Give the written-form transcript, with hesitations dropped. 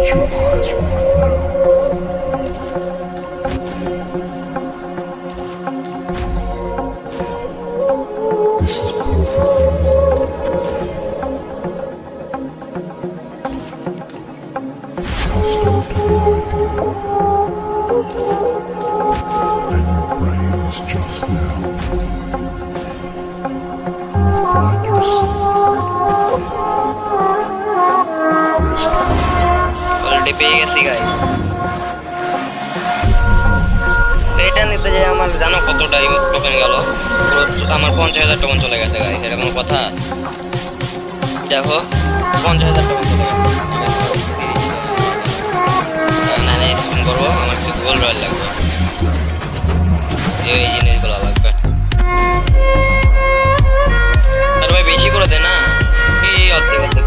your eyes right now. This is perfectly normal. Accustomed to the idea. And your brain is just now. You will find yourself restful. Already পেয়ে গেছি guys. এটা নিতে যাই আমার জানো কত time token গেল, আমার 50,000 টোকেন চলে গেছে গাইস। এটা কোনো কথা? দেখো 50,000 টোকেন চলে গেছে। না না ফোন করবো, আমার কিছু গোল রয়েল লাগবে, এই জিনিসগুলো লাগবে। আর ভাই বেশি করে দে না, এই অর্ধেক অর্ধেক